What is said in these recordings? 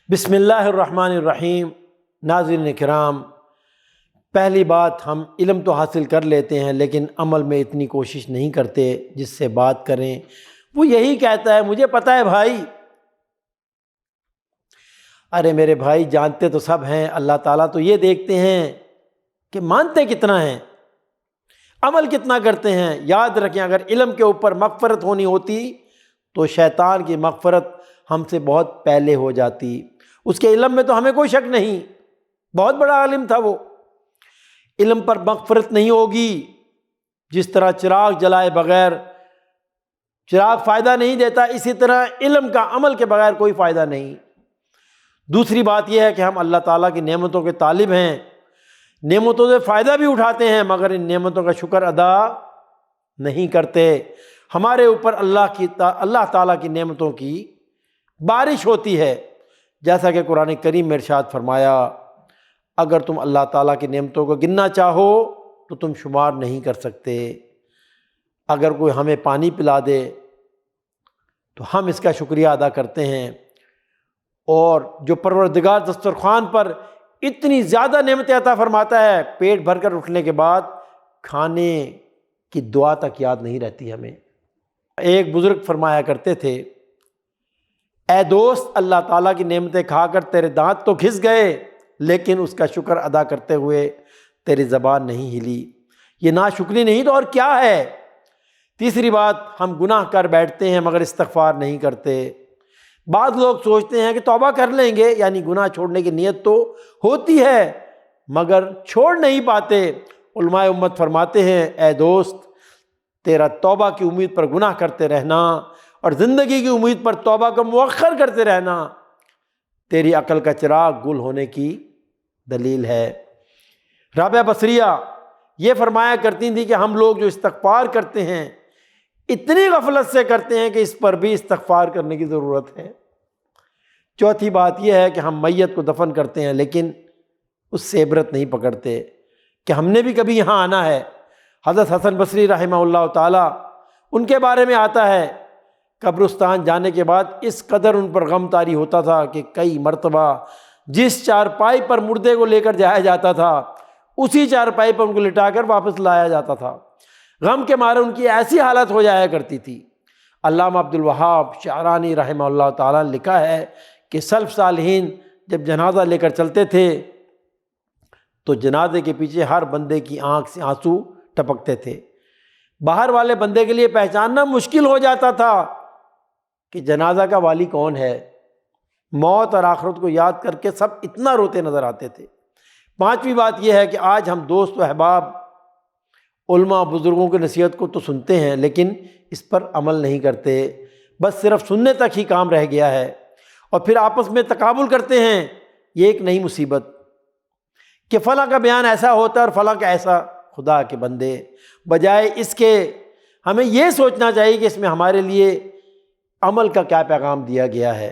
بسم اللہ الرحمن الرحیم۔ ناظرین کرام، پہلی بات، ہم علم تو حاصل کر لیتے ہیں لیکن عمل میں اتنی کوشش نہیں کرتے۔ جس سے بات کریں وہ یہی کہتا ہے مجھے پتہ ہے بھائی۔ ارے میرے بھائی، جانتے تو سب ہیں، اللہ تعالیٰ تو یہ دیکھتے ہیں کہ مانتے کتنا ہیں، عمل کتنا کرتے ہیں۔ یاد رکھیں، اگر علم کے اوپر مغفرت ہونی ہوتی تو شیطان کی مغفرت ہم سے بہت پہلے ہو جاتی۔ اس کے علم میں تو ہمیں کوئی شک نہیں، بہت بڑا عالم تھا وہ۔ علم پر مغفرت نہیں ہوگی، جس طرح چراغ جلائے بغیر چراغ فائدہ نہیں دیتا، اسی طرح علم کا عمل کے بغیر کوئی فائدہ نہیں۔ دوسری بات یہ ہے کہ ہم اللہ تعالیٰ کی نعمتوں کے طالب ہیں، نعمتوں سے فائدہ بھی اٹھاتے ہیں، مگر ان نعمتوں کا شکر ادا نہیں کرتے۔ ہمارے اوپر اللہ تعالیٰ کی نعمتوں کی بارش ہوتی ہے، جیسا کہ قرآن کریم میں ارشاد فرمایا، اگر تم اللہ تعالیٰ کی نعمتوں کو گننا چاہو تو تم شمار نہیں کر سکتے۔ اگر کوئی ہمیں پانی پلا دے تو ہم اس کا شکریہ ادا کرتے ہیں، اور جو پروردگار دسترخوان پر اتنی زیادہ نعمتیں عطا فرماتا ہے، پیٹ بھر کر اٹھنے کے بعد کھانے کی دعا تک یاد نہیں رہتی ہمیں۔ ایک بزرگ فرمایا کرتے تھے، اے دوست، اللہ تعالیٰ کی نعمتیں کھا کر تیرے دانت تو گھس گئے لیکن اس کا شکر ادا کرتے ہوئے تیری زبان نہیں ہلی۔ یہ ناشکری نہیں تو اور کیا ہے؟ تیسری بات، ہم گناہ کر بیٹھتے ہیں مگر استغفار نہیں کرتے۔ بعض لوگ سوچتے ہیں کہ توبہ کر لیں گے، یعنی گناہ چھوڑنے کی نیت تو ہوتی ہے مگر چھوڑ نہیں پاتے۔ علماء امت فرماتے ہیں، اے دوست، تیرا توبہ کی امید پر گناہ کرتے رہنا اور زندگی کی امید پر توبہ کو مؤخر کرتے رہنا تیری عقل کا چراغ گل ہونے کی دلیل ہے۔ رابعہ بصریہ یہ فرمایا کرتی تھی کہ ہم لوگ جو استغفار کرتے ہیں اتنی غفلت سے کرتے ہیں کہ اس پر بھی استغفار کرنے کی ضرورت ہے۔ چوتھی بات یہ ہے کہ ہم میت کو دفن کرتے ہیں لیکن اس سے عبرت نہیں پکڑتے کہ ہم نے بھی کبھی یہاں آنا ہے۔ حضرت حسن بصری رحمہ اللہ تعالیٰ، ان کے بارے میں آتا ہے، قبرستان جانے کے بعد اس قدر ان پر غم طاری ہوتا تھا کہ کئی مرتبہ جس چارپائی پر مردے کو لے کر جایا جاتا تھا اسی چارپائی پر ان کو لٹا کر واپس لایا جاتا تھا۔ غم کے مارے ان کی ایسی حالت ہو جایا کرتی تھی۔ علامہ عبد الوہاب شعرانی رحمہ اللہ تعالیٰ نے لکھا ہے کہ سلف صالحین جب جنازہ لے کر چلتے تھے تو جنازے کے پیچھے ہر بندے کی آنکھ سے آنسو ٹپکتے تھے۔ باہر والے بندے کے لیے پہچاننا مشکل ہو جاتا تھا کہ جنازہ کا والی کون ہے۔ موت اور آخرت کو یاد کر کے سب اتنا روتے نظر آتے تھے۔ پانچویں بات یہ ہے کہ آج ہم دوست و احباب علماء بزرگوں کی نصیحت کو تو سنتے ہیں لیکن اس پر عمل نہیں کرتے، بس صرف سننے تک ہی کام رہ گیا ہے، اور پھر آپس میں تقابل کرتے ہیں۔ یہ ایک نئی مصیبت کہ فلاں کا بیان ایسا ہوتا ہے اور فلاں کا ایسا۔ خدا کے بندے، بجائے اس کے ہمیں یہ سوچنا چاہیے کہ اس میں ہمارے لیے عمل کا کیا پیغام دیا گیا ہے۔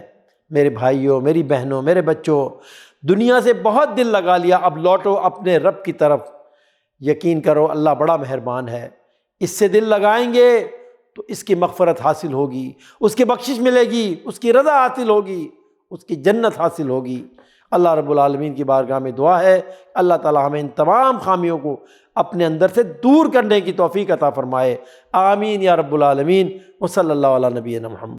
میرے بھائیوں، میری بہنوں، میرے بچوں، دنیا سے بہت دل لگا لیا، اب لوٹو اپنے رب کی طرف۔ یقین کرو اللہ بڑا مہربان ہے، اس سے دل لگائیں گے تو اس کی مغفرت حاصل ہوگی، اس کی بخشش ملے گی، اس کی رضا حاصل ہوگی، اس کی جنت حاصل ہوگی۔ اللہ رب العالمین کی بارگاہ میں دعا ہے، اللہ تعالی ہمیں ان تمام خامیوں کو اپنے اندر سے دور کرنے کی توفیق عطا فرمائے۔ آمین یا رب العالمین۔ وصلی اللہ علی نبینا محمد۔